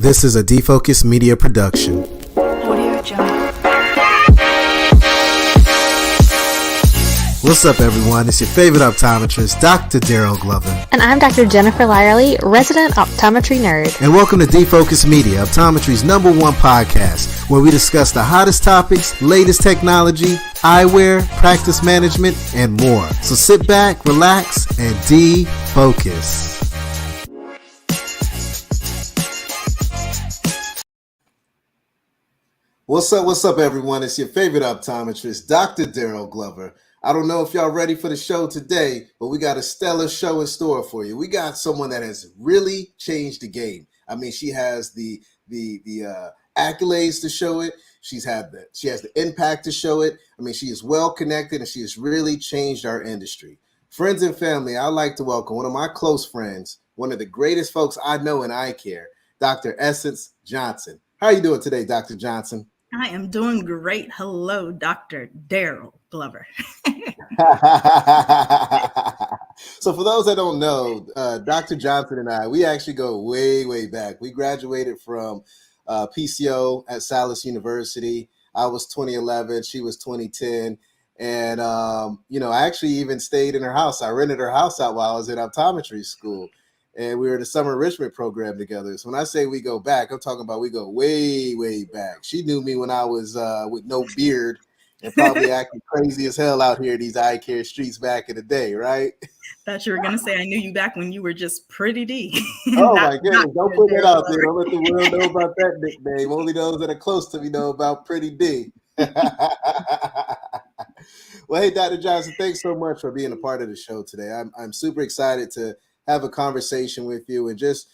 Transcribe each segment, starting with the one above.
This is a Defocus Media production. Audio Jungle. What's up, everyone? It's your favorite optometrist, Dr. Daryl Glover. And I'm Dr. Jennifer Lyerly, resident optometry nerd. And welcome to Defocus Media, optometry's #1 podcast, where we discuss the hottest topics, latest technology, eyewear, practice management, and more. So sit back, relax, and defocus. What's up, everyone? It's your favorite optometrist, Dr. Daryl Glover. I don't know if y'all ready for the show today, but we got a stellar show in store for you. We got someone that has really changed the game. I mean, she has the accolades to show it. She has the impact to show it. I mean, she is well connected and she has really changed our industry. Friends and family, I'd like to welcome one of my close friends, one of the greatest folks I know in eye care, Dr. Essence Johnson. How are you doing today, Dr. Johnson? I am doing great. Hello, Dr. Daryl Glover. So for those that don't know, Dr. Johnson and I, we actually go way, way back. We graduated from PCO at Salis University. I was 2011. She was 2010. And, I actually even stayed in her house. I rented her house out while I was in optometry school. And we were in the summer enrichment program together. So when I say we go back, I'm talking about we go way, way back. She knew me when I was with no beard and probably acting crazy as hell out here in these eye care streets back in the day, right? Thought you were going to say I knew you back when you were just Pretty D. Oh, my goodness. Don't put that out there. Don't let the world know about that nickname. Only those that are close to me know about Pretty D. Well, hey, Dr. Johnson, thanks so much for being a part of the show today. I'm super excited to have a conversation with you and just,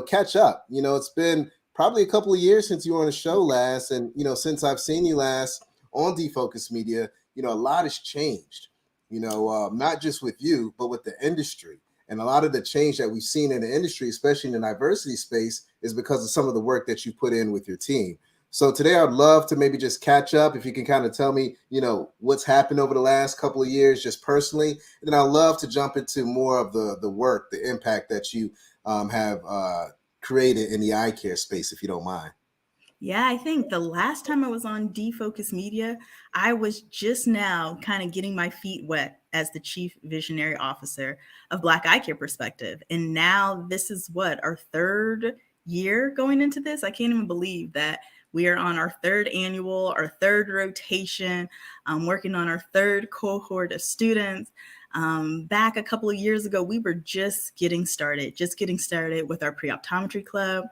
catch up. It's been probably a couple of years since you were on the show last. And, since I've seen you last on Defocus Media, a lot has changed, not just with you, but with the industry. And a lot of the change that we've seen in the industry, especially in the diversity space, is because of some of the work that you put in with your team. So today I'd love to maybe just catch up. If you can kind of tell me, what's happened over the last couple of years, just personally. And then I'd love to jump into more of the work, the impact that you have created in the eye care space, if you don't mind. Yeah, I think the last time I was on Defocus Media, I was just now kind of getting my feet wet as the Chief Visionary Officer of Black Eye Care Perspective. And now this is our third year going into this. I can't even believe that we are on our third annual, our third rotation, working on our third cohort of students. Back a couple of years ago, we were just getting started with our pre-optometry club.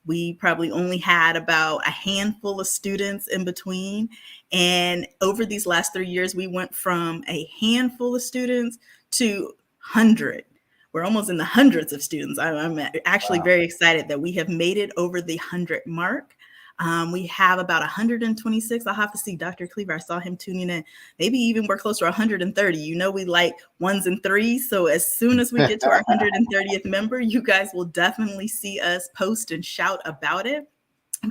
We probably only had about a handful of students in between. And over these last 3 years, we went from a handful of students to 100. We're almost in the hundreds of students. I'm actually very excited that we have made it over the 100 mark. We have about 126. I'll have to see Dr. Cleaver. I saw him tuning in. Maybe even we're close to 130. We like ones and threes. So as soon as we get to our 130th member, you guys will definitely see us post and shout about it.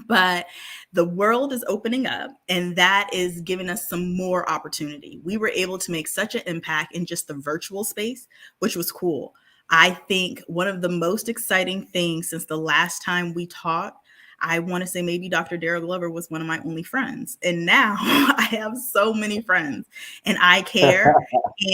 But the world is opening up, and that is giving us some more opportunity. We were able to make such an impact in just the virtual space, which was cool. I think one of the most exciting things since the last time we talked, I want to say maybe Dr. Daryl Glover was one of my only friends. And now I have so many friends and I care.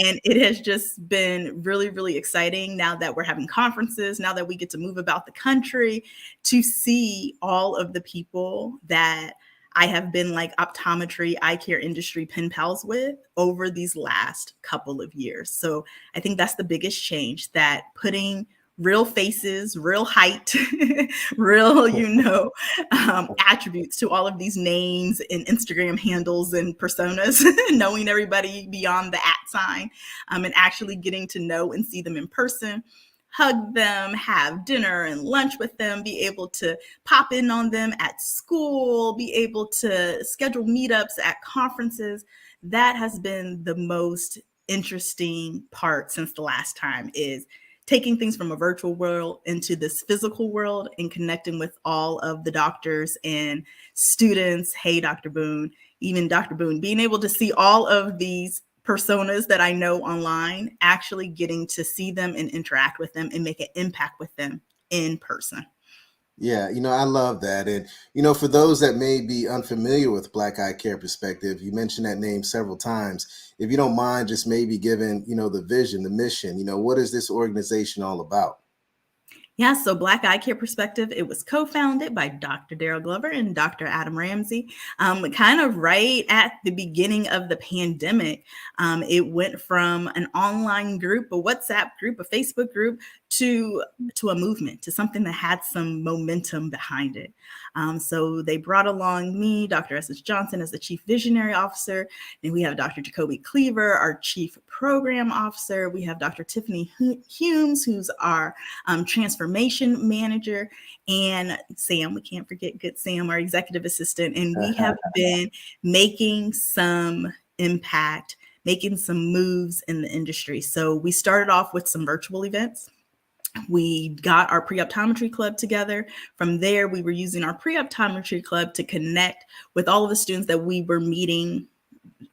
And it has just been really, really exciting now that we're having conferences, now that we get to move about the country, to see all of the people that I have been like optometry, eye care industry pen pals with over these last couple of years. So I think that's the biggest change, that putting real faces, real height, real, attributes to all of these names and Instagram handles and personas, knowing everybody beyond the @ sign, and actually getting to know and see them in person, hug them, have dinner and lunch with them, be able to pop in on them at school, be able to schedule meetups at conferences. That has been the most interesting part since the last time, is taking things from a virtual world into this physical world and connecting with all of the doctors and students. Hey, Dr. Boone, even Dr. Boone, being able to see all of these personas that I know online, actually getting to see them and interact with them and make an impact with them in person. Yeah, I love that. And, for those that may be unfamiliar with Black Eye Care Perspective, you mentioned that name several times. If you don't mind just maybe giving, the vision, the mission, what is this organization all about? Yeah, so Black Eye Care Perspective, it was co-founded by Dr. Daryl Glover and Dr. Adam Ramsey. Kind of right at the beginning of the pandemic, it went from an online group, a WhatsApp group, a Facebook group, to a movement, to something that had some momentum behind it. So they brought along me, Dr. S.S. Johnson, as the Chief Visionary Officer. And we have Dr. Jacoby Cleaver, our Chief Program Officer. We have Dr. Tiffany Humes, who's our transformation manager, and Sam, we can't forget good Sam, our executive assistant. And we have been making some impact, making some moves in the industry. So we started off with some virtual events. We got our pre-optometry club together. From there, we were using our pre-optometry club to connect with all of the students that we were meeting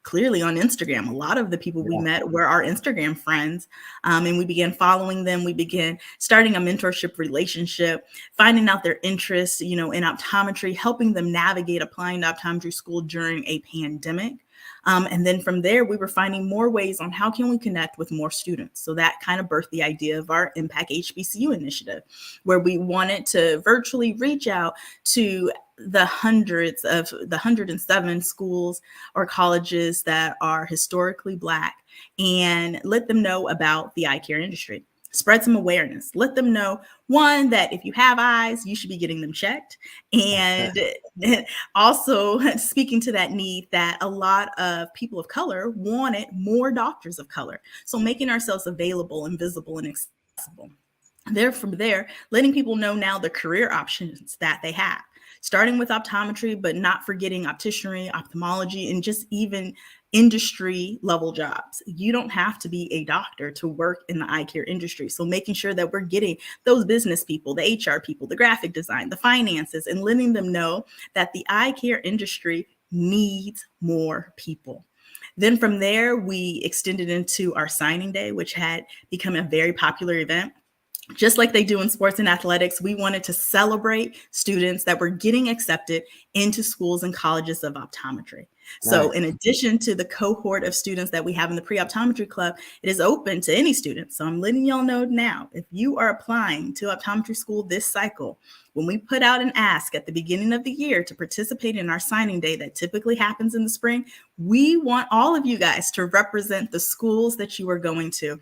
clearly on Instagram. A lot of the people we met were our Instagram friends, and we began following them. We began starting a mentorship relationship, finding out their interests, in optometry, helping them navigate applying to optometry school during a pandemic. And then from there, we were finding more ways on how can we connect with more students. So that kind of birthed the idea of our Impact HBCU initiative, where we wanted to virtually reach out to the 107 schools or colleges that are historically Black and let them know about the eye care industry. Spread some awareness. Let them know, one, that if you have eyes, you should be getting them checked. And also speaking to that need that a lot of people of color wanted more doctors of color. So making ourselves available and visible and accessible. From there, letting people know now the career options that they have, starting with optometry, but not forgetting opticianry, ophthalmology, and just even industry level jobs. You don't have to be a doctor to work in the eye care industry. So making sure that we're getting those business people, the HR people, the graphic design, the finances, and letting them know that the eye care industry needs more people. Then from there, we extended into our signing day, which had become a very popular event. Just like they do in sports and athletics, we wanted to celebrate students that were getting accepted into schools and colleges of optometry. So in addition to the cohort of students that we have in the pre-optometry club, it is open to any student. So I'm letting y'all know now, if you are applying to optometry school this cycle, when we put out an ask at the beginning of the year to participate in our signing day that typically happens in the spring, we want all of you guys to represent the schools that you are going to.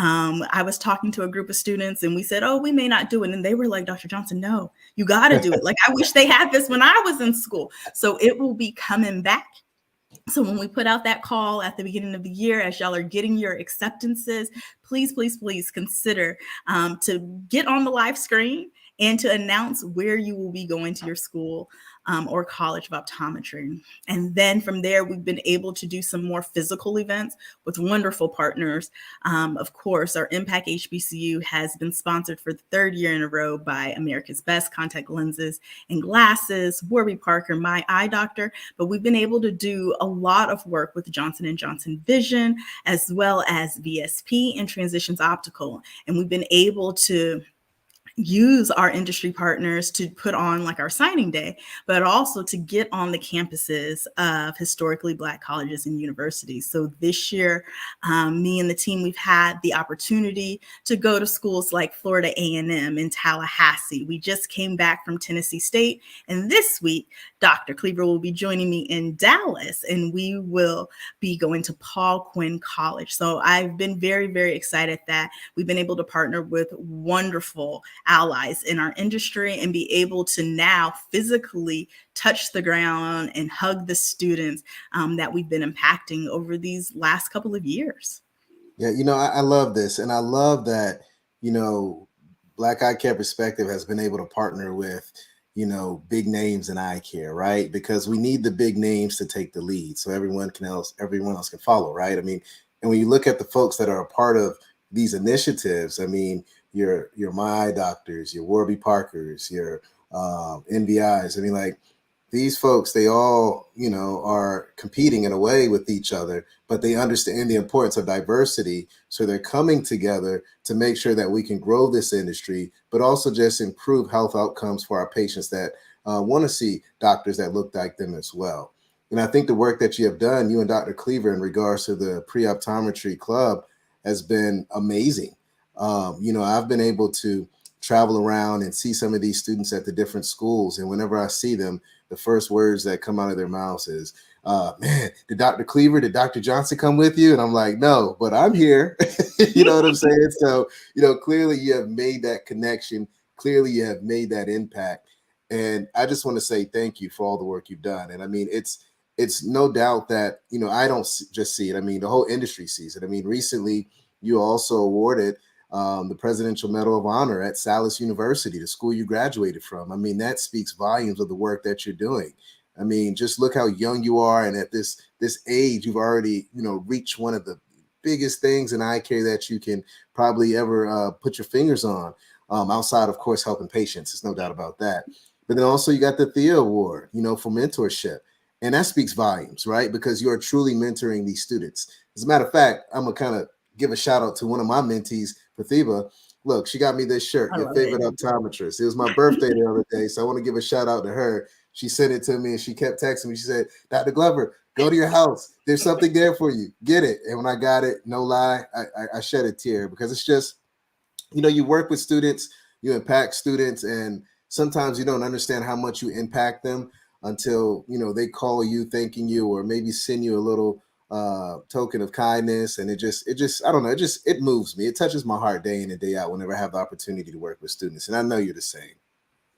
I was talking to a group of students and we said, oh, we may not do it. And they were like, Dr. Johnson, no, you got to do it. Like, I wish they had this when I was in school. So it will be coming back. So when we put out that call at the beginning of the year, as y'all are getting your acceptances, please, please, please consider to get on the live screen and to announce where you will be going to your school or college of optometry. And then from there, we've been able to do some more physical events with wonderful partners. Of course, our Impact HBCU has been sponsored for the third year in a row by America's Best Contact Lenses and Glasses, Warby Parker, My Eye Doctor. But we've been able to do a lot of work with Johnson & Johnson Vision, as well as VSP and Transitions Optical. And we've been able to use our industry partners to put on like our signing day, but also to get on the campuses of historically Black colleges and universities. So this year, me and the team, we've had the opportunity to go to schools like Florida A&M and Tallahassee. We just came back from Tennessee State. And this week, Dr. Cleaver will be joining me in Dallas, and we will be going to Paul Quinn College. So I've been very, very excited that we've been able to partner with wonderful allies in our industry and be able to now physically touch the ground and hug the students that we've been impacting over these last couple of years. Yeah, I love this. And I love that, Black Eye Care Perspective has been able to partner with, big names in eye care, right? Because we need the big names to take the lead so everyone else can follow, right? I mean, and when you look at the folks that are a part of these initiatives, I mean, your My Eye Doctors, your Warby Parkers, your NBIs. I mean, like, these folks, they all, are competing in a way with each other, but they understand the importance of diversity. So they're coming together to make sure that we can grow this industry, but also just improve health outcomes for our patients that want to see doctors that look like them as well. And I think the work that you have done, you and Dr. Cleaver, in regards to the pre-optometry club has been amazing. I've been able to travel around and see some of these students at the different schools. And whenever I see them, the first words that come out of their mouths is, man, did Dr. Cleaver, did Dr. Johnson come with you? And I'm like, no, but I'm here. You know what I'm saying? So, clearly you have made that connection. Clearly you have made that impact. And I just want to say thank you for all the work you've done. And I mean, it's no doubt that, I don't just see it. I mean, the whole industry sees it. I mean, recently you also awarded the Presidential Medal of Honor at Salis University, the school you graduated from. I mean, that speaks volumes of the work that you're doing. I mean, just look how young you are, and at this age, you've already reached one of the biggest things in eye care that you can probably ever put your fingers on. Outside, of course, helping patients. There's no doubt about that. But then also you got the Thea Award, for mentorship. And that speaks volumes, right? Because you are truly mentoring these students. As a matter of fact, I'm going to kind of give a shout out to one of my mentees, Prathiba. Look, she got me this shirt, your favorite optometrist. It was my birthday the other day, so I want to give a shout out to her. She sent it to me and she kept texting me. She said, Dr. Glover, go to your house. There's something there for you. Get it. And when I got it, no lie, I shed a tear, because it's just, you work with students, you impact students, and sometimes you don't understand how much you impact them until, they call you thanking you, or maybe send you a little token of kindness. And it just, I don't know, it moves me. It touches my heart day in and day out whenever I have the opportunity to work with students. And I know you're the same.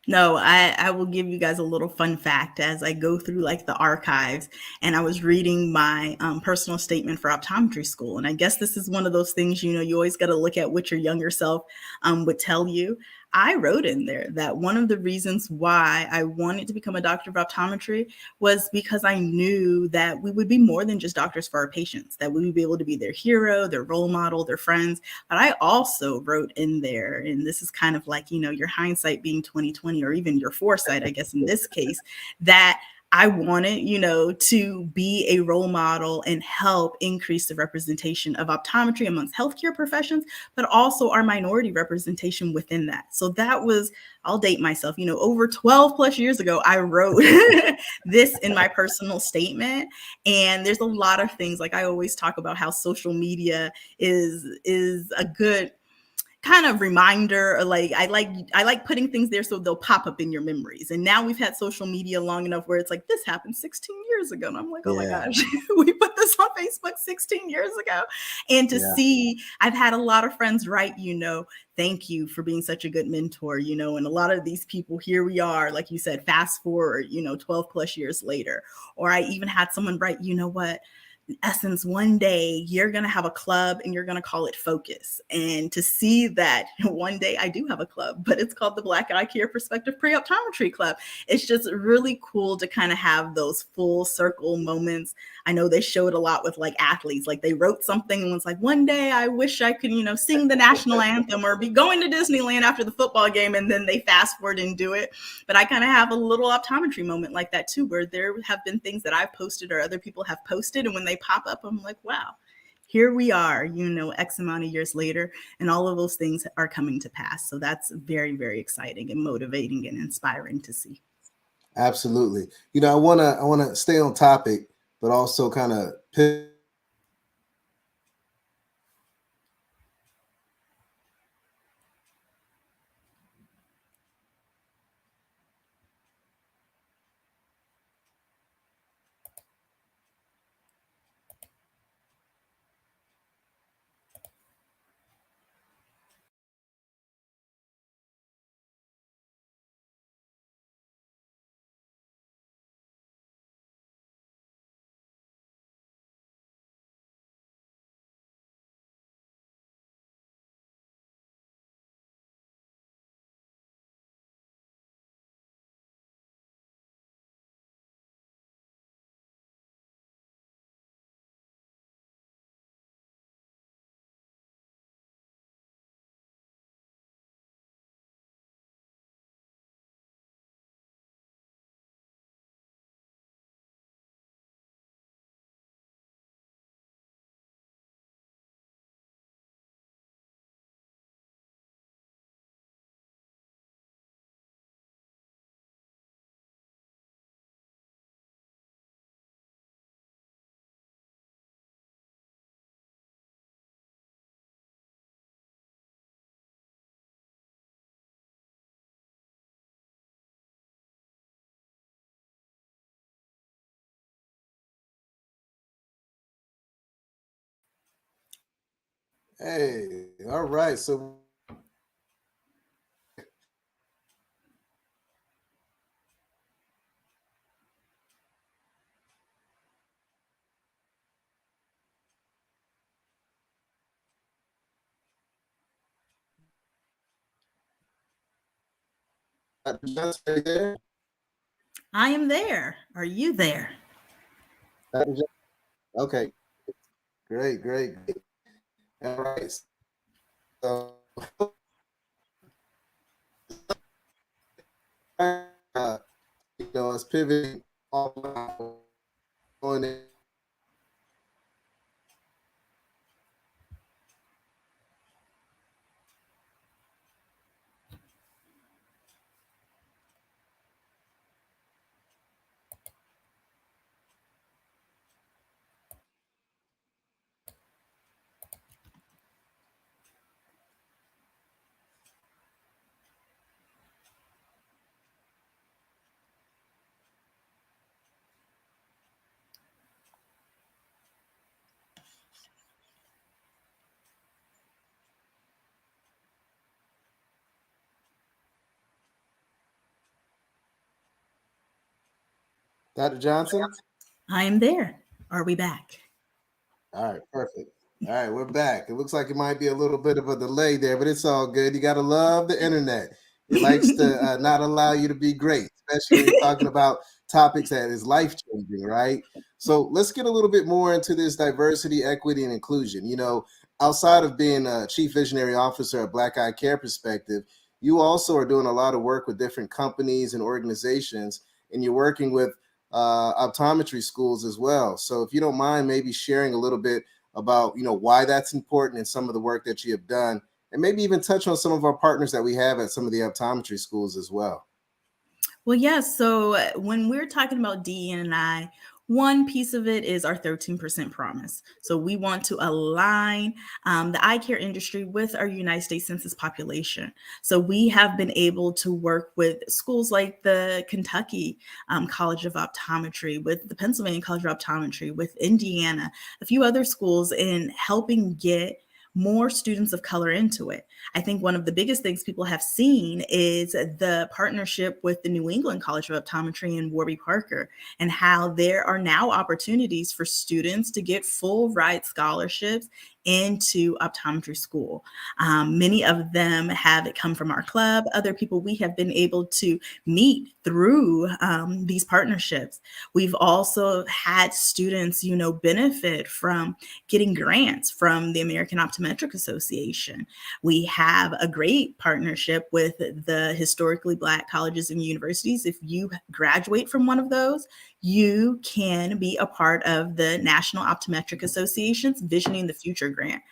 No, I will give you guys a little fun fact as I go through like the archives, and I was reading my personal statement for optometry school. And I guess this is one of those things, you always got to look at what your younger self would tell you. I wrote in there that one of the reasons why I wanted to become a doctor of optometry was because I knew that we would be more than just doctors for our patients, that we would be able to be their hero, their role model, their friends. But I also wrote in there, and this is kind of like, your hindsight being 2020, or even your foresight, I guess, in this case, that I wanted, to be a role model and help increase the representation of optometry amongst healthcare professions, but also our minority representation within that. So that was, I'll date myself, over 12 plus years ago, I wrote this in my personal statement. And there's a lot of things, like I always talk about how social media is a good kind of reminder, or like I like putting things there so they'll pop up in your memories. And now we've had social media long enough where it's like, this happened 16 years ago. And I'm like, oh my gosh, we put this on Facebook 16 years ago. And to see, I've had a lot of friends write, thank you for being such a good mentor, and a lot of these people, here we are, like you said, fast forward, 12 plus years later. Or I even had someone write, what, Essence, one day you're going to have a club and you're going to call it Focus. And to see that one day I do have a club, but it's called the Black Eye Care Perspective Pre-Optometry Club. It's just really cool to kind of have those full circle moments. I know they showed a lot with like athletes, like they wrote something and was like, one day I wish I could, sing the national anthem or be going to Disneyland after the football game. And then they fast forward and do it. But I kind of have a little optometry moment like that too, where there have been things that I've posted or other people have posted. And when they pop up, I'm like, wow, here we are, X amount of years later, and all of those things are coming to pass. So that's very, very exciting and motivating and inspiring to see. Absolutely. I want to stay on topic, but also kind of Hey, all right. So Dr. Johnson, are you there? I am there. Are you there? Dr. Johnson? Okay, great, great, great. All right. So, it's pivoting all on it. Dr. Johnson? I am there. Are we back? All right, perfect. All right, we're back. It looks like it might be a little bit of a delay there, but it's all good. You got to love the internet. It likes to not allow you to be great, especially when you're talking about topics that is life changing, right? So let's get a little bit more into this diversity, equity, and inclusion. Outside of being a chief visionary officer at Black Eye Care Perspective, you also are doing a lot of work with different companies and organizations, and you're working with optometry schools as well. So if you don't mind, maybe sharing a little bit about why that's important and some of the work that you have done, and maybe even touch on some of our partners that we have at some of the optometry schools as well. Well, yeah. So when we're talking about DE&I, one piece of it is our 13% promise. So we want to align the eye care industry with our United States Census population. So we have been able to work with schools like the Kentucky College of Optometry, with the Pennsylvania College of Optometry, with Indiana, a few other schools, in helping get more students of color into it. I think one of the biggest things people have seen is the partnership with the New England College of Optometry and Warby Parker, and how there are now opportunities for students to get full ride scholarships into optometry school. Many of them have come from our club. Other people we have been able to meet through these partnerships. We've also had students, benefit from getting grants from the American Optometric Association. We have a great partnership with the historically Black colleges and universities. If you graduate from one of those, you can be a part of the National Optometric Association's Visioning the Future grant,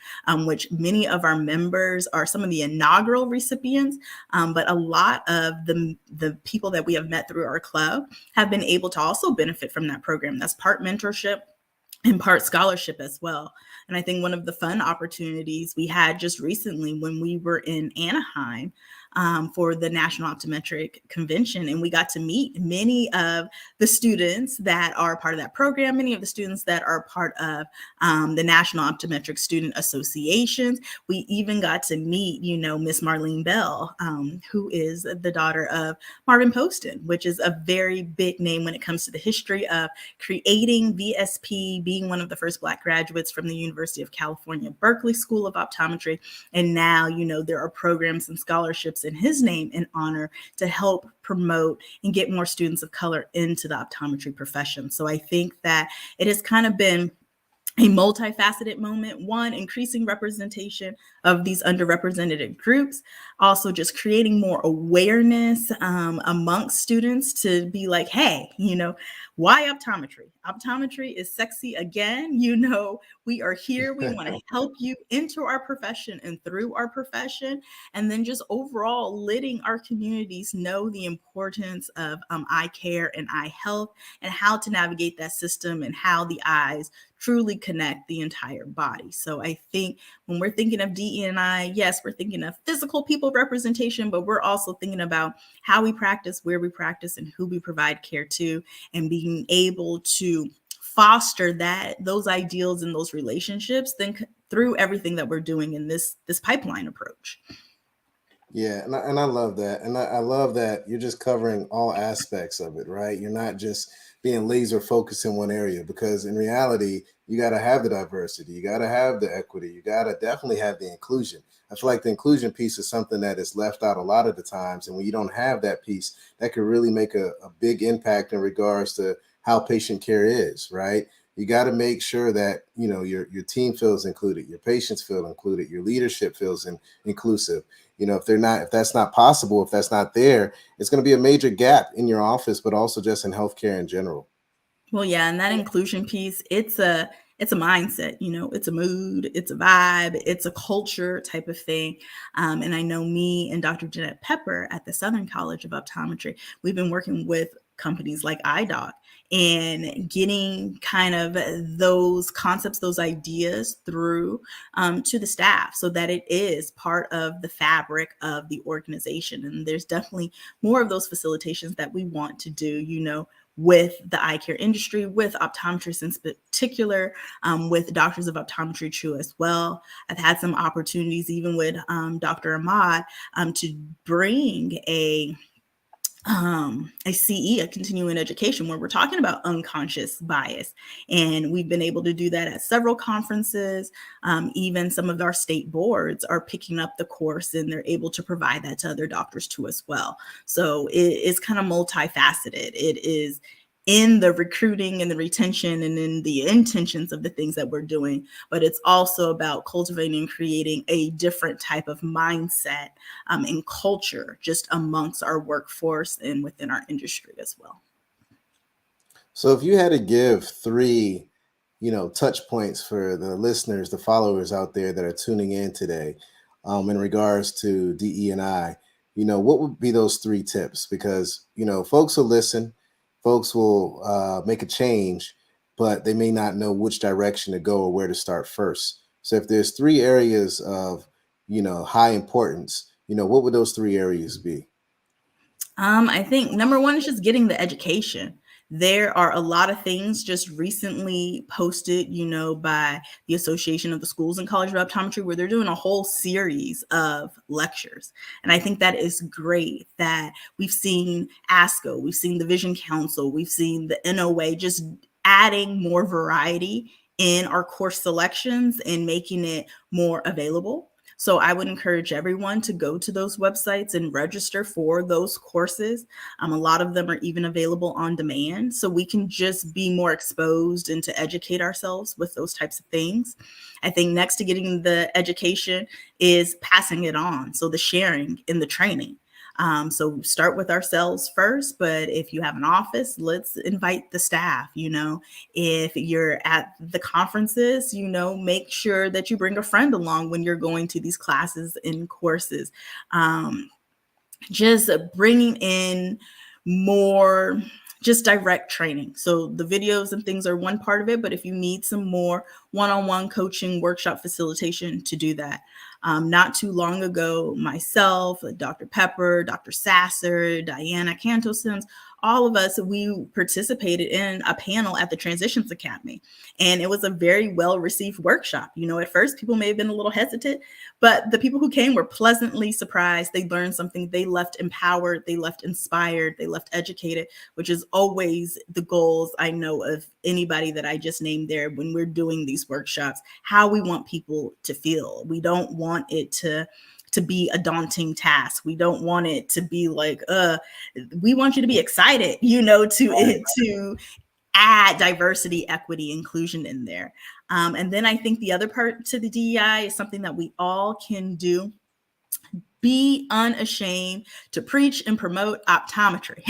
which many of our members are some of the inaugural recipients, but a lot of the people that we have met through our club have been able to also benefit from that program. That's part mentorship and part scholarship as well. And I think one of the fun opportunities we had just recently when we were in Anaheim for the National Optometric Convention, and we got to meet many of the students that are part of that program, many of the students that are part of the National Optometric Student Associations. We even got to meet, Miss Marlene Bell, who is the daughter of Marvin Poston, which is a very big name when it comes to the history of creating VSP, being one of the first Black graduates from the University of California, Berkeley School of Optometry. And now, there are programs and scholarships in his name and honor to help promote and get more students of color into the optometry profession. So I think that it has kind of been a multifaceted moment. One, increasing representation of these underrepresented groups, also just creating more awareness amongst students to be like, hey, why optometry? Optometry is sexy again. We are here. We want to help you into our profession and through our profession. And then just overall letting our communities know the importance of eye care and eye health, and how to navigate that system, and how the eyes truly connect the entire body. So I think when we're thinking of DE&I, yes, we're thinking of physical people representation, but we're also thinking about how we practice, where we practice, and who we provide care to, and being able to foster those ideals and those relationships, then through everything that we're doing in this pipeline approach. Yeah, and I love that. And I love that you're just covering all aspects of it, right? You're not just being laser focused in one area, because in reality, you got to have the diversity, you got to have the equity, you got to definitely have the inclusion. I feel like the inclusion piece is something that is left out a lot of the times. And when you don't have that piece, that could really make a big impact in regards to how patient care is, right? You got to make sure that, your team feels included, your patients feel included, your leadership feels inclusive. If that's not possible, if that's not there, it's going to be a major gap in your office, but also just in healthcare in general. Well, yeah, and that inclusion piece, it's a mindset, it's a mood, it's a vibe, it's a culture type of thing. And I know me and Dr. Jeanette Pepper at the Southern College of Optometry, we've been working with companies like iDoc and getting kind of those concepts, those ideas through to the staff so that it is part of the fabric of the organization. And there's definitely more of those facilitations that we want to do, with the eye care industry, with optometrists in particular, with doctors of optometry too as well. I've had some opportunities even with Dr. Ahmad to bring a CE, a continuing education, where we're talking about unconscious bias. And we've been able to do that at several conferences. Even some of our state boards are picking up the course and they're able to provide that to other doctors too as well. So it is kind of multifaceted. It is in the recruiting and the retention and in the intentions of the things that we're doing, but it's also about cultivating and creating a different type of mindset and culture just amongst our workforce and within our industry as well. So if you had to give three, touch points for the listeners, the followers out there that are tuning in today, in regards to DE&I, what would be those three tips? Because, folks will listen, folks will make a change, but they may not know which direction to go or where to start first. So if there's three areas of, high importance, what would those three areas be? I think number one is just getting the education. There are a lot of things just recently posted, by the Association of the Schools and College of Optometry, where they're doing a whole series of lectures. And I think that is great that we've seen ASCO, we've seen the Vision Council, we've seen the NOA just adding more variety in our course selections and making it more available. So I would encourage everyone to go to those websites and register for those courses. A lot of them are even available on demand, so we can just be more exposed and to educate ourselves with those types of things. I think next to getting the education is passing it on. So the sharing and the training. So start with ourselves first, but if you have an office, let's invite the staff. If you're at the conferences, make sure that you bring a friend along when you're going to these classes and courses. Just bringing in more just direct training. So the videos and things are one part of it, but if you need some more one-on-one coaching, workshop facilitation, to do that. Not too long ago, myself, Dr. Pepper, Dr. Sasser, Diana Canto-Sims, all of us, we participated in a panel at the Transitions Academy. And it was a very well-received workshop. At first, people may have been a little hesitant, but the people who came were pleasantly surprised. They learned something. They left empowered. They left inspired. They left educated, which is always the goals, I know, of anybody that I just named there when we're doing these workshops, how we want people to feel. We don't want it to be a daunting task. We don't want it to be like, we want you to be excited, to add diversity, equity, inclusion in there. And then I think the other part to the DEI is something that we all can do. Be unashamed to preach and promote optometry.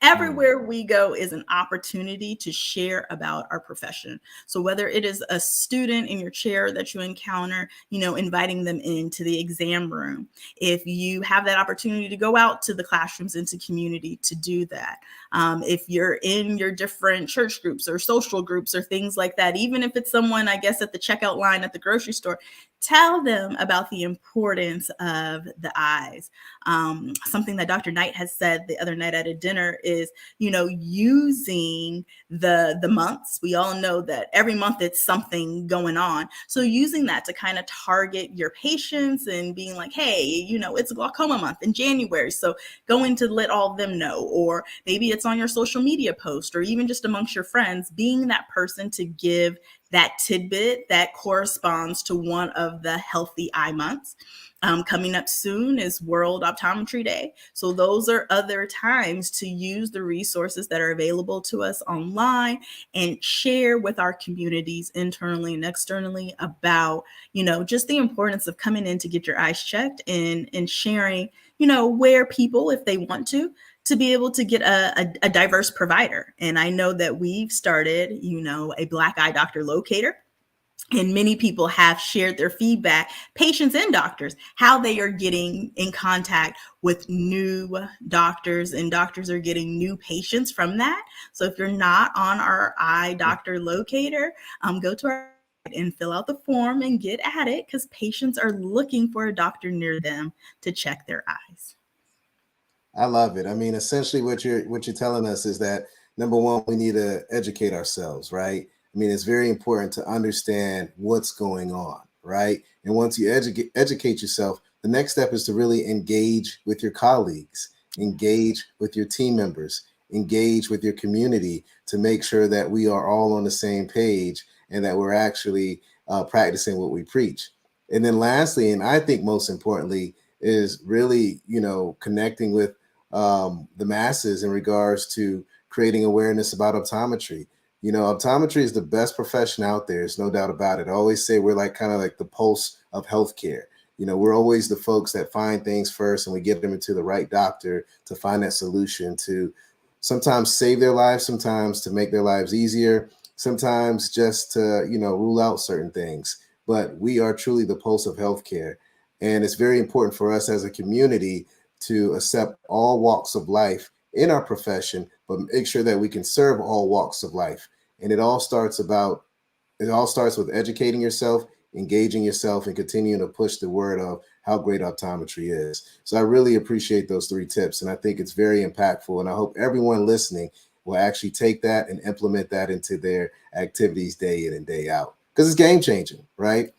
Everywhere we go is an opportunity to share about our profession. So whether it is a student in your chair that you encounter, inviting them into the exam room, if you have that opportunity to go out to the classrooms, into community, to do that. If you're in your different church groups or social groups or things like that, even if it's someone, I guess, at the checkout line at the grocery store, tell them about the importance of the eyes. Something that Dr. Knight has said the other night at a dinner is, using the months. We all know that every month it's something going on. So using that to kind of target your patients and being like, hey, it's glaucoma month in January. So going to let all of them know, or maybe it's on your social media post, or even just amongst your friends, being that person to give that tidbit that corresponds to one of the healthy eye months. Coming up soon is World Optometry Day. So those are other times to use the resources that are available to us online and share with our communities internally and externally about, just the importance of coming in to get your eyes checked and sharing, where people, if they want to be able to get a diverse provider. And I know that we've started, a Black Eye Doctor locator. And many people have shared their feedback, patients and doctors, how they are getting in contact with new doctors, and doctors are getting new patients from that. So if you're not on our eye doctor locator, go to our website and fill out the form and get at it, because patients are looking for a doctor near them to check their eyes. I love it. I mean, essentially what you're telling us is that, number one, we need to educate ourselves, right? I mean, it's very important to understand what's going on, right? And once you educate yourself, the next step is to really engage with your colleagues, engage with your team members, engage with your community, to make sure that we are all on the same page and that we're actually practicing what we preach. And then lastly, and I think most importantly, is really, connecting with the masses in regards to creating awareness about optometry. Optometry is the best profession out there. There's no doubt about it. I always say we're kind of like the pulse of healthcare. We're always the folks that find things first, and we get them into the right doctor to find that solution to sometimes save their lives, sometimes to make their lives easier, sometimes just to, rule out certain things. But we are truly the pulse of healthcare. And it's very important for us as a community to accept all walks of life in our profession, but make sure that we can serve all walks of life. And it all starts with educating yourself, engaging yourself, and continuing to push the word of how great optometry is. So I really appreciate those 3 tips, and I think it's very impactful. And I hope everyone listening will actually take that and implement that into their activities day in and day out, because it's game changing, right?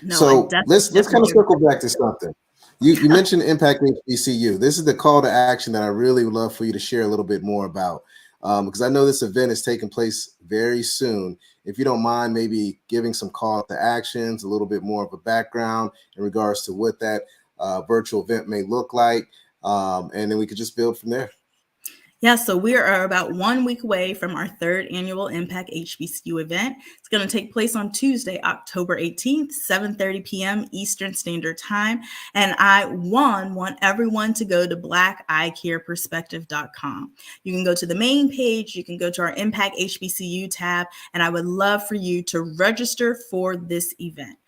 No, So let's kind of circle back to something. You mentioned Impact HBCU. This is the call to action that I really would love for you to share a little bit more about, because I know this event is taking place very soon. If you don't mind, maybe giving some call to actions, a little bit more of a background in regards to what that virtual event may look like, and then we could just build from there. Yeah, so we are about 1 week away from our 3rd annual Impact HBCU event. It's going to take place on Tuesday, October 18th, 7:30 p.m. Eastern Standard Time. And I want everyone to go to blackeyecareperspective.com. You can go to the main page, you can go to our Impact HBCU tab, and I would love for you to register for this event.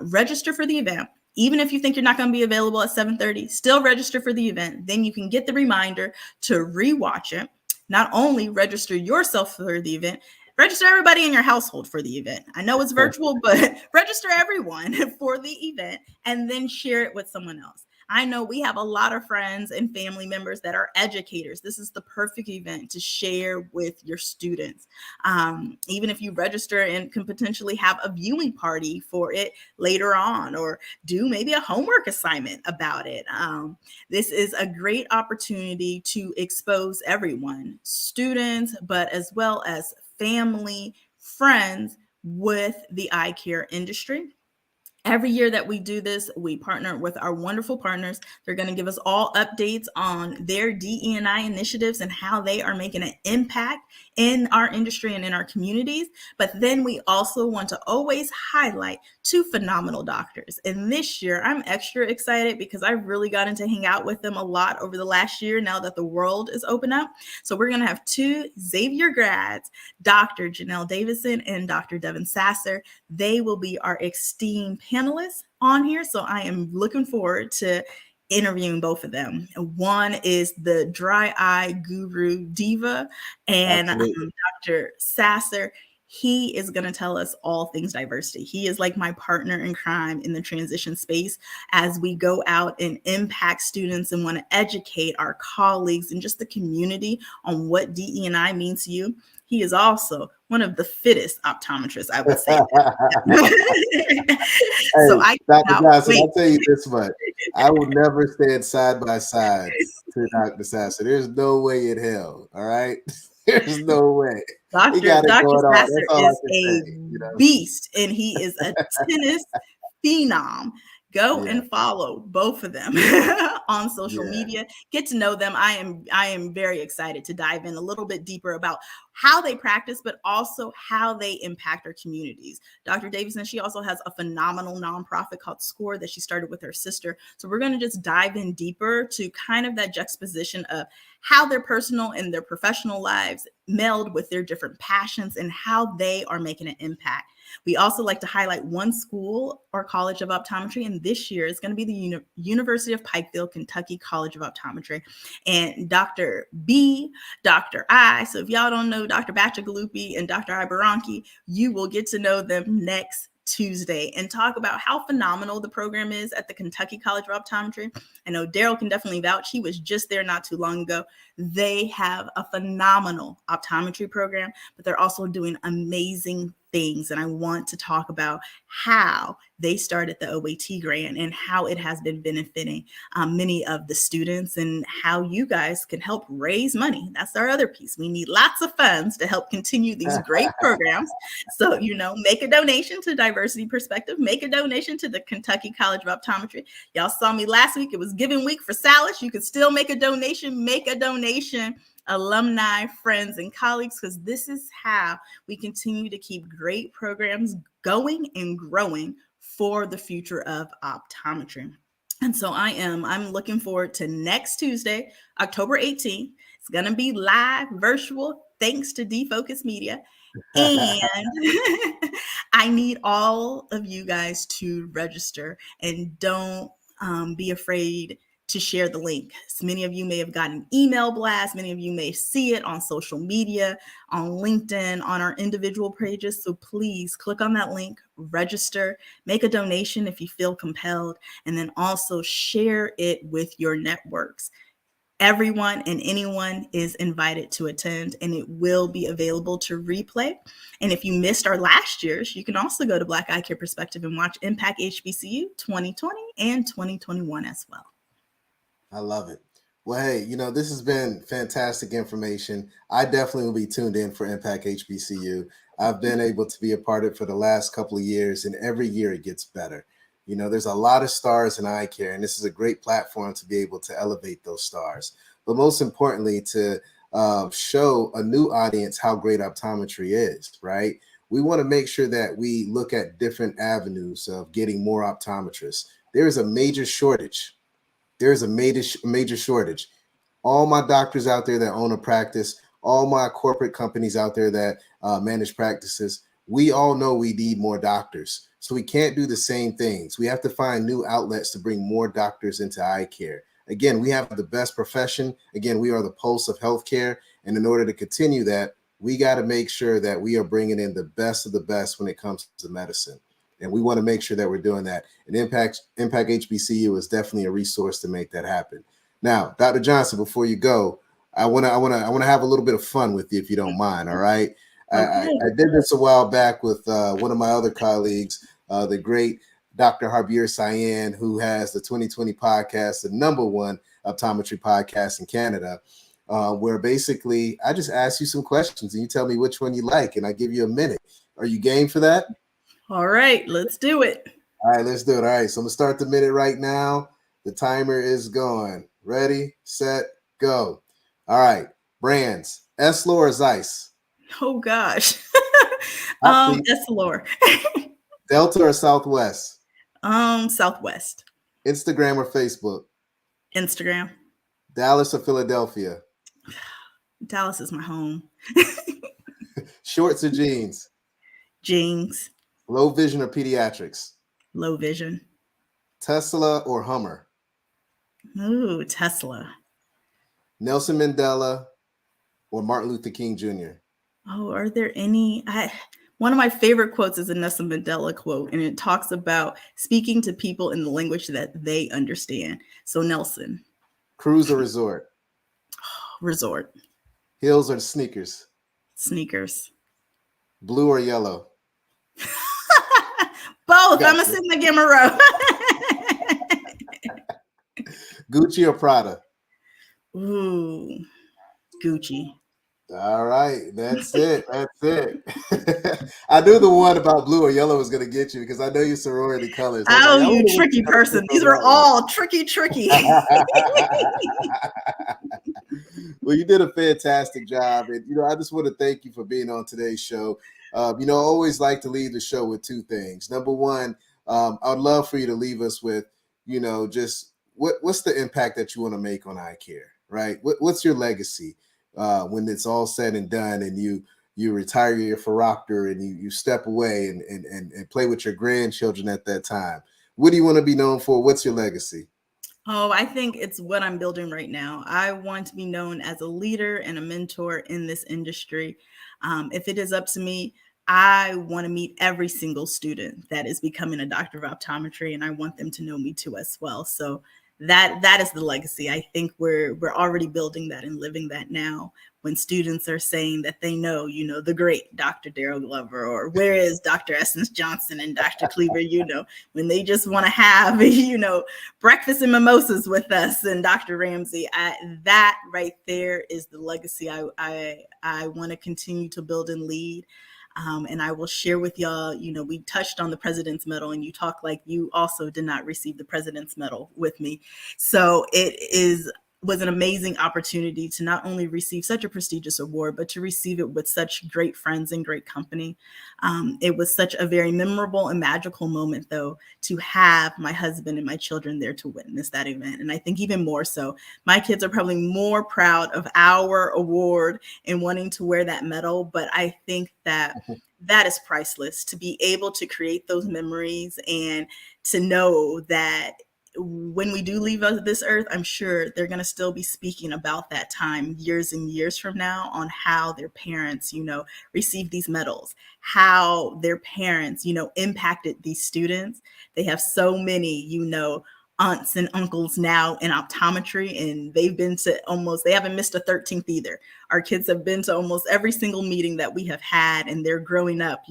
Register for the event. Even if you think you're not going to be available at 7:30, still register for the event. Then you can get the reminder to rewatch it. Not only register yourself for the event, register everybody in your household for the event. I know it's virtual, but register everyone for the event and then share it with someone else. I know we have a lot of friends and family members that are educators. This is the perfect event to share with your students. Even if you register and can potentially have a viewing party for it later on, or do maybe a homework assignment about it. This is a great opportunity to expose everyone, students, but as well as family, friends, with the eye care industry. Every year that we do this, we partner with our wonderful partners. They're going to give us all updates on their DE&I initiatives and how they are making an impact in our industry and in our communities. But then we also want to always highlight 2 phenomenal doctors. And this year, I'm extra excited because I really got to hang out with them a lot over the last year now that the world is open up. So we're going to have 2 Xavier grads, Dr. Janelle Davison and Dr. Devin Sasser. They will be our esteemed panelists on here. So I am looking forward to interviewing both of them. One is the dry eye guru diva, and Dr. Sasser. He is going to tell us all things diversity. He is like my partner in crime in the transition space as we go out and impact students and want to educate our colleagues and just the community on what DE&I means to you. He is also one of the fittest optometrists, I would say. So Hey, I Dr. cannot Johnson, wait. I'll tell you this much. I will never stand side by side to Dr. Sasser. There's no way in hell. All right. There's no way. He got it Dr. going on. Sasser That's all I is can a say. You know? beast, and he is a tennis phenom. Go Yeah. and follow both of them on social Yeah. media. Get to know them. I am very excited to dive in a little bit deeper about how they practice, but also how they impact our communities. Dr. Davidson, she also has a phenomenal nonprofit called SCORE that she started with her sister. So we're going to just dive in deeper to kind of that juxtaposition of how their personal and their professional lives meld with their different passions and how they are making an impact. We also like to highlight one school or college of optometry, and this year is going to be the University of Pikeville, Kentucky College of Optometry. And Dr. B, Dr. I, so if y'all don't know Dr. Bacigalupi and Dr. Ibaranki, you will get to know them next Tuesday and talk about how phenomenal the program is at the Kentucky College of Optometry. I know Daryl can definitely vouch. He was just there not too long ago. They have a phenomenal optometry program, but they're also doing amazing things. And I want to talk about how they started the OAT grant and how it has been benefiting many of the students and how you guys can help raise money. That's our other piece. We need lots of funds to help continue these great programs. So, make a donation to Diversity Perspective, make a donation to the Kentucky College of Optometry. Y'all saw me last week. It was giving week for Salas. You could still make a donation, alumni, friends, and colleagues, because this is how we continue to keep great programs going and growing for the future of optometry. And so I'm looking forward to next Tuesday, October 18th. It's going to be live, virtual, thanks to Defocus Media. And I need all of you guys to register, and don't be afraid to share the link. So many of you may have gotten an email blast. Many of you may see it on social media, on LinkedIn, on our individual pages. So please click on that link, register, make a donation if you feel compelled, and then also share it with your networks. Everyone and anyone is invited to attend, and it will be available to replay. And if you missed our last year's, you can also go to Black Eye Care Perspective and watch Impact HBCU 2020 and 2021 as well. I love it. Well, hey, this has been fantastic information. I definitely will be tuned in for Impact HBCU. I've been able to be a part of it for the last couple of years, and every year it gets better. There's a lot of stars in eye care, and this is a great platform to be able to elevate those stars. But most importantly, to show a new audience how great optometry is, right? We want to make sure that we look at different avenues of getting more optometrists. There is a major shortage. There's a major shortage. All my doctors out there that own a practice, all my corporate companies out there that manage practices, we all know we need more doctors. So we can't do the same things. We have to find new outlets to bring more doctors into eye care. Again, we have the best profession. Again, we are the pulse of healthcare. And in order to continue that, we got to make sure that we are bringing in the best of the best when it comes to medicine. And we want to make sure that we're doing that. And Impact HBCU is definitely a resource to make that happen. Now, Dr. Johnson, before you go, I want to have a little bit of fun with you, if you don't mind. All right. I did this a while back with one of my other colleagues, the great Dr. Harbier Cyan, who has the 2020 podcast, the #1 optometry podcast in Canada, where basically I just ask you some questions and you tell me which one you like, and I give you a minute. Are you game for that? All right, let's do it. All right, let's do it. All right, so I'm going to start the minute right now. The timer is going. Ready, set, go. All right, brands, Essilor or Zeiss? Oh, gosh. Essilor. Delta or Southwest? Southwest. Instagram or Facebook? Instagram. Dallas or Philadelphia? Dallas is my home. Shorts or jeans? Jeans. Low vision or pediatrics? Low vision. Tesla or Hummer? Ooh, Tesla. Nelson Mandela or Martin Luther King Jr.? Oh, are there any? One of my favorite quotes is a Nelson Mandela quote, and it talks about speaking to people in the language that they understand. So Nelson. Cruise or resort? Resort. Heels or sneakers? Sneakers. Blue or yellow? Both. Gotcha. I'm a Sigma Gamma Rho. Gucci or Prada? Ooh, Gucci. All right, that's it. That's it. I knew the one about blue or yellow was going to get you because I know your sorority colors. I was Oh, like, I you wonder what tricky you're gonna person. pick on These are that one. all tricky. Well, you did a fantastic job, and I just want to thank you for being on today's show. I always like to leave the show with two things. Number one, I'd love for you to leave us with, just what's the impact that you want to make on eye care, right? What's your legacy when it's all said and done, and you retire your Phoropter and you step away and play with your grandchildren at that time? What do you want to be known for? What's your legacy? Oh, I think it's what I'm building right now. I want to be known as a leader and a mentor in this industry. If it is up to me, I want to meet every single student that is becoming a doctor of optometry, and I want them to know me too as well. So that is the legacy. I think we're already building that and living that now. When students are saying that they know, the great Dr. Daryl Glover, or where is Dr. Essence Johnson and Dr. Cleaver, when they just want to have, breakfast and mimosas with us and Dr. Ramsey, that right there is the legacy I want to continue to build and lead. And I will share with y'all, we touched on the President's Medal, and you talk like you also did not receive the President's Medal with me. So it was an amazing opportunity to not only receive such a prestigious award, but to receive it with such great friends and great company. It was such a very memorable and magical moment, though, to have my husband and my children there to witness that event. And I think even more so, my kids are probably more proud of our award and wanting to wear that medal. But I think that is priceless, to be able to create those memories and to know that when we do leave this earth, I'm sure they're going to still be speaking about that time years and years from now, on how their parents, received these medals, how their parents, impacted these students. They have so many, aunts and uncles now in optometry, and they haven't missed a 13th either. Our kids have been to almost every single meeting that we have had, and they're growing up,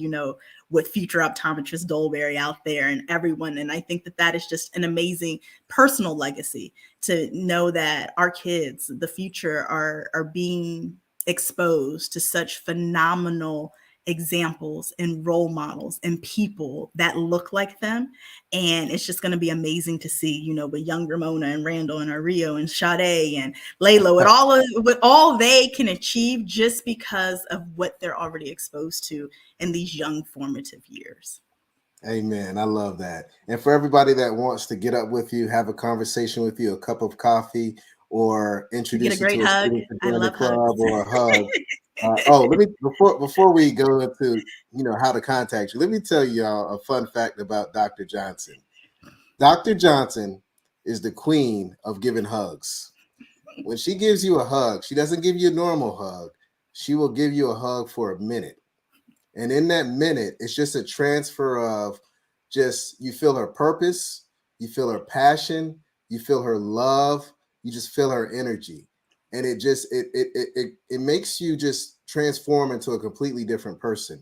with future optometrist Dolberry out there and everyone. And I think that is just an amazing personal legacy, to know that our kids, the future, are being exposed to such phenomenal examples and role models and people that look like them. And it's just going to be amazing to see, with young Ramona and Randall and Ario and Sade and Layla, what all they can achieve just because of what they're already exposed to in these young formative years. Amen. I love that. And for everybody that wants to get up with you, have a conversation with you, a cup of coffee, or introduce you to a student to join the club, or a hug. Let me before we go into how to contact you, let me tell you a fun fact about Dr. Johnson. Dr. Johnson is the queen of giving hugs. When she gives you a hug, she doesn't give you a normal hug. She will give you a hug for a minute. And in that minute, it's just a transfer of you feel her purpose, you feel her passion, you feel her love, you just feel her energy. And it makes you just transform into a completely different person.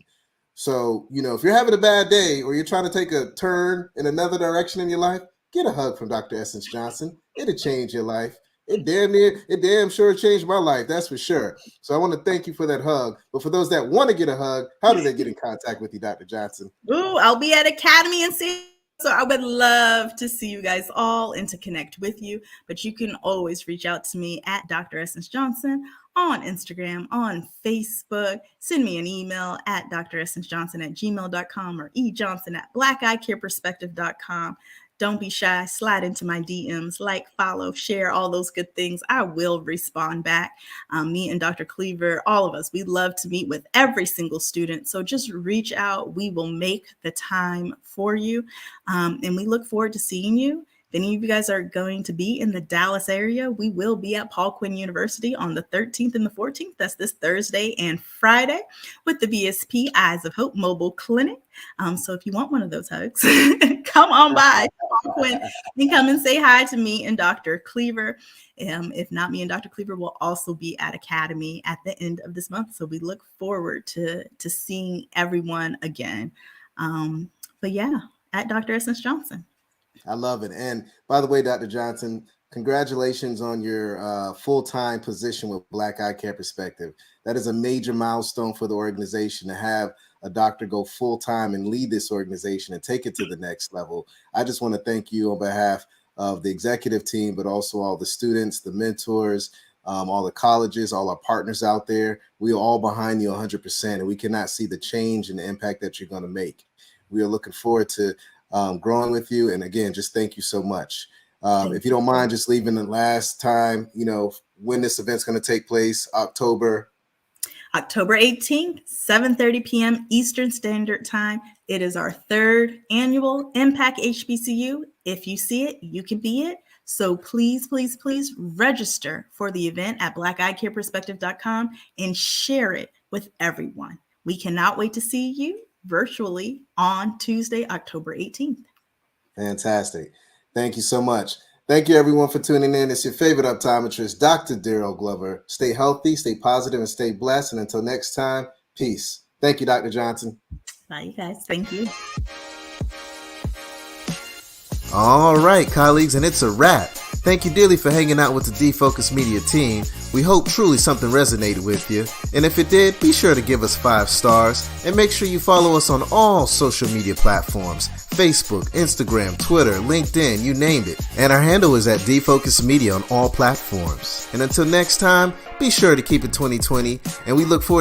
So, if you're having a bad day, or you're trying to take a turn in another direction in your life, get a hug from Dr. Essence Johnson. It'll change your life. It damn sure changed my life. That's for sure. So I want to thank you for that hug. But for those that want to get a hug, how do they get in contact with you, Dr. Johnson? Ooh, I'll be at Academy in San. So I would love to see you guys all and to connect with you. But you can always reach out to me at Dr. Essence Johnson on Instagram, on Facebook. Send me an email at dressencejohnson@gmail.com, or ejohnson@blackeyecareperspective.com. Don't be shy. Slide into my DMs, follow, share, all those good things. I will respond back. Me and Dr. Cleaver, all of us, we love to meet with every single student. So just reach out. We will make the time for you. And we look forward to seeing you If any of you guys are going to be in the Dallas area, we will be at Paul Quinn University on the 13th and the 14th. That's this Thursday and Friday with the VSP Eyes of Hope Mobile Clinic. So if you want one of those hugs, come on by Paul Quinn and come and say hi to me and Dr. Cleaver. If not, me and Dr. Cleaver will also be at Academy at the end of this month. So we look forward to seeing everyone again. But yeah, at Dr. Essence Johnson. I love it. And by the way, Dr. Johnson, congratulations on your full-time position with Black Eye Care Perspective. That is a major milestone for the organization to have a doctor go full-time and lead this organization and take it to the next level. I just want to thank you on behalf of the executive team, but also all the students, the mentors, all the colleges, all our partners out there. We are all behind you 100%, and we cannot see the change and the impact that you're going to make. We are looking forward to growing with you. And again, just thank you so much. If you don't mind just leaving the last time, when this event's going to take place, October 18th, 7:30 p.m. Eastern Standard Time. It is our 3rd annual Impact HBCU. If you see it, you can be it. So please, please, please register for the event at blackeyecareperspective.com and share it with everyone. We cannot wait to see you virtually on Tuesday, October 18th. Fantastic. Thank you so much. Thank you, everyone, for tuning in. It's your favorite optometrist, Dr. Daryl Glover. Stay healthy, stay positive, and stay blessed. And until next time, peace. Thank you, Dr. Johnson. Bye, you guys. Thank you. All right, colleagues, and it's a wrap. Thank you dearly for hanging out with the D-Focus Media team. We hope truly something resonated with you. And if it did, be sure to give us 5 stars and make sure you follow us on all social media platforms: Facebook, Instagram, Twitter, LinkedIn, you name it. And our handle is at D-Focus Media on all platforms. And until next time, be sure to keep it 2020, and we look forward